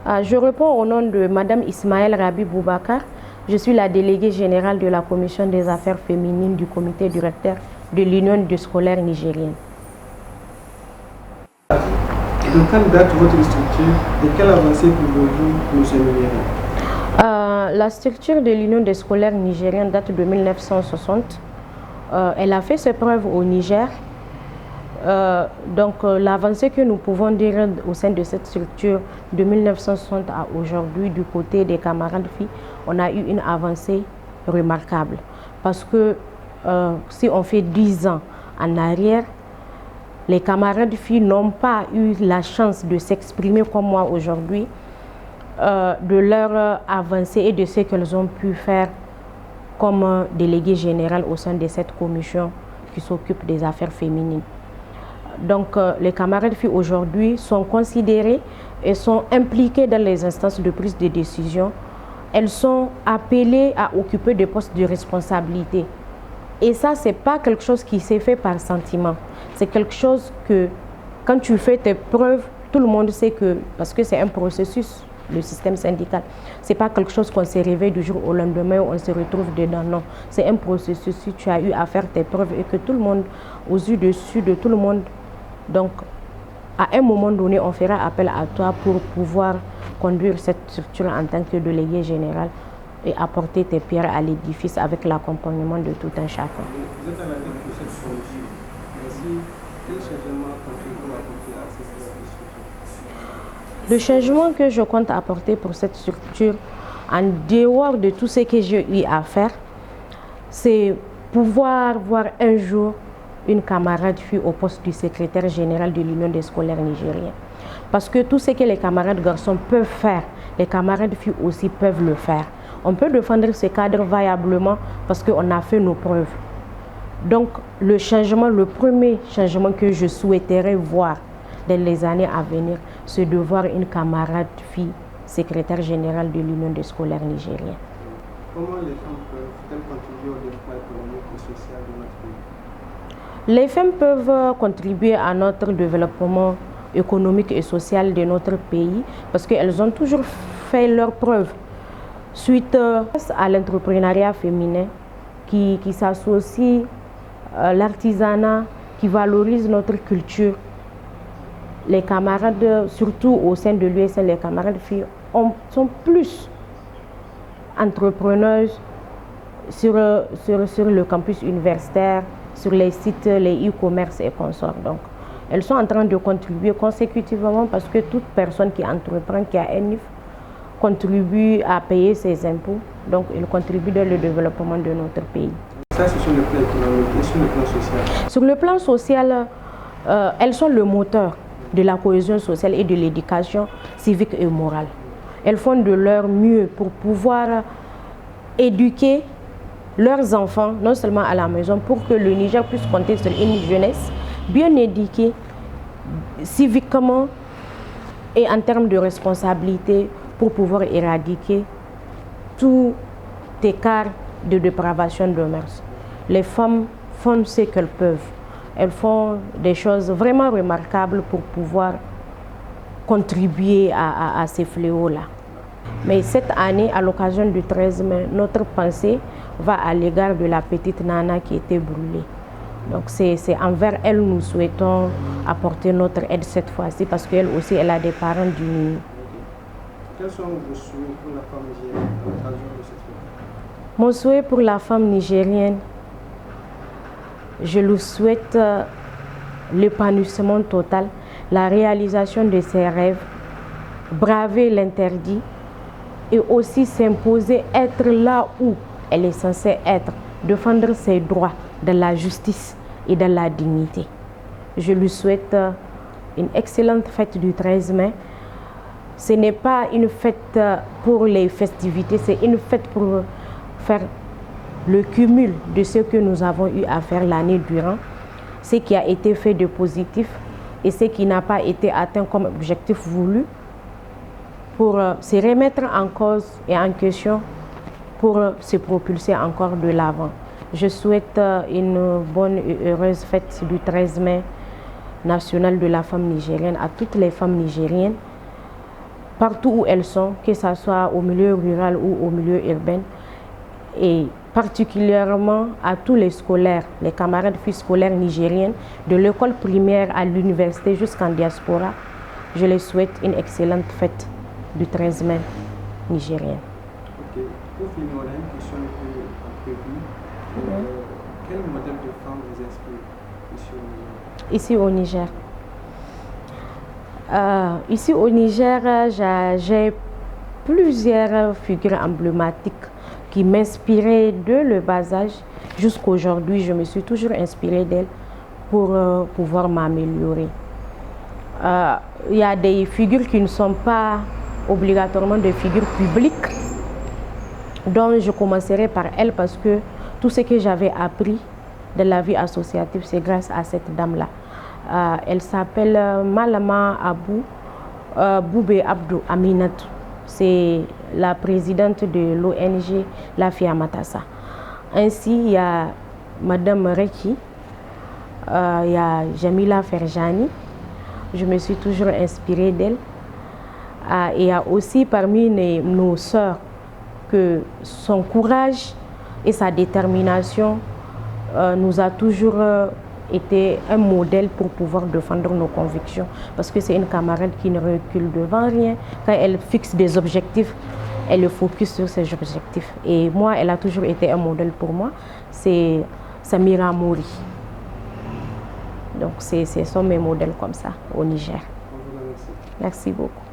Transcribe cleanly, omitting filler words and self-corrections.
Je réponds au nom de Madame Ismaël Rabi Boubacar. Je suis la déléguée générale de la Commission des affaires féminines du comité directeur de l'Union des scolaires nigériennes. De quelle date votre structure et quelle avancée pouvez-vous nous énumérer? La structure de l'Union des scolaires nigériennes date de 1960. Elle a fait ses preuves au Niger. L'avancée que nous pouvons dire au sein de cette structure de 1960 à aujourd'hui du côté des camarades filles, on a eu une avancée remarquable. Parce que si on fait 10 ans en arrière, les camarades filles n'ont pas eu la chance de s'exprimer comme moi aujourd'hui, de leur avancée et de ce qu'elles ont pu faire comme déléguées générales au sein de cette commission qui s'occupe des affaires féminines. Donc les camarades filles aujourd'hui sont considérées et sont impliquées dans les instances de prise de décision. Elles sont appelées à occuper des postes de responsabilité. Et ça, ce n'est pas quelque chose qui s'est fait par sentiment. C'est quelque chose que, quand tu fais tes preuves, tout le monde sait que, parce que c'est un processus, le système syndical, ce n'est pas quelque chose qu'on se réveille du jour au lendemain où on se retrouve dedans, non. C'est un processus, si tu as eu à faire tes preuves et que tout le monde, aux yeux dessus de tout le monde, donc à un moment donné, on fera appel à toi pour pouvoir conduire cette structure en tant que délégué général et apporter tes pierres à l'édifice avec l'accompagnement de tout un chacun. Vous êtes à la tête de cette commission. Merci. Quel changement comptez-vous apporter à cette structure? Le changement que je compte apporter pour cette structure, en dehors de tout ce que j'ai eu à faire, c'est pouvoir voir un jour une camarade fille au poste du secrétaire général de l'Union des scolaires nigériens. Parce que tout ce que les camarades garçons peuvent faire, les camarades filles aussi peuvent le faire. On peut défendre ce cadre vaillamment parce qu'on a fait nos preuves. Donc le changement, le premier changement que je souhaiterais voir dans les années à venir, c'est de voir une camarade fille secrétaire générale de l'Union des scolaires nigériens. Comment les femmes peuvent-elles contribuer au développement économique et social de notre pays? Les femmes peuvent contribuer à notre développement économique et social de notre pays parce qu'elles ont toujours fait leurs preuves suite à l'entrepreneuriat féminin qui s'associe à l'artisanat, qui valorise notre culture. Les camarades, surtout au sein de l'USN, les camarades filles sont plus entrepreneuses sur le campus universitaire, sur les sites, les e-commerce et consorts. Donc, elles sont en train de contribuer consécutivement parce que toute personne qui entreprend, qui a un NIF, contribue à payer ses impôts. Donc, ils contribuent dans le développement de notre pays. Ça, c'est sur le plan économique et sur le plan social. Sur le plan social, elles sont le moteur de la cohésion sociale et de l'éducation civique et morale. Elles font de leur mieux pour pouvoir éduquer leurs enfants, non seulement à la maison, pour que le Niger puisse compter sur une jeunesse bien éduquée, civiquement et en termes de responsabilité, pour pouvoir éradiquer tout écart de dépravation de mœurs. Les femmes font ce qu'elles peuvent. Elles font des choses vraiment remarquables pour pouvoir contribuer à ces fléaux-là. Mais cette année, à l'occasion du 13 mai, notre pensée va à l'égard de la petite Nana qui était brûlée. Donc c'est envers elle nous souhaitons apporter notre aide cette fois-ci parce qu'elle aussi, elle a des parents démunis. Quels sont vos souhaits pour la femme nigérienne à l'occasion de cette fête? Mon souhait pour la femme nigérienne, je lui souhaite l'épanouissement total, la réalisation de ses rêves, braver l'interdit et aussi s'imposer, être là où elle est censée être, défendre ses droits dans la justice et dans la dignité. Je lui souhaite une excellente fête du 13 mai. Ce n'est pas une fête pour les festivités, c'est une fête pour faire le cumul de ce que nous avons eu à faire l'année durant, ce qui a été fait de positif et ce qui n'a pas été atteint comme objectif voulu, pour se remettre en cause et en question, pour se propulser encore de l'avant. Je souhaite une bonne et heureuse fête du 13 mai national de la femme nigérienne à toutes les femmes nigériennes partout où elles sont, que ce soit au milieu rural ou au milieu urbain, et particulièrement à tous les scolaires, les camarades filles scolaires nigériennes, de l'école primaire à l'université jusqu'en diaspora. Je les souhaite une excellente fête du 13 mai nigérienne. Ok. Pour finir, on a une question un peu imprévue. Quel modèle de femme vous inspire ici au Niger? Ici au Niger, j'ai plusieurs figures emblématiques qui m'inspiraient de le bas âge jusqu'à aujourd'hui. Je me suis toujours inspirée d'elles pour pouvoir m'améliorer. Il y a des figures qui ne sont pas obligatoirement des figures publiques, dont je commencerai par elles parce que tout ce que j'avais appris de la vie associative, c'est grâce à cette dame-là. Elle s'appelle Malama Boubé Abdou Aminatou. C'est la présidente de l'ONG La Fille à Matassa. Ainsi, il y a Madame Reki, il y a Jamila Ferjani. Je me suis toujours inspirée d'elle. Et il y a aussi parmi nos sœurs que son courage et sa détermination nous a toujours été un modèle pour pouvoir défendre nos convictions. Parce que c'est une camarade qui ne recule devant rien. Quand elle fixe des objectifs, elle le focus sur ses objectifs. Et moi, elle a toujours été un modèle pour moi. C'est Samira Mouri. Donc, ce sont mes modèles comme ça au Niger. On vous remercie. Merci beaucoup.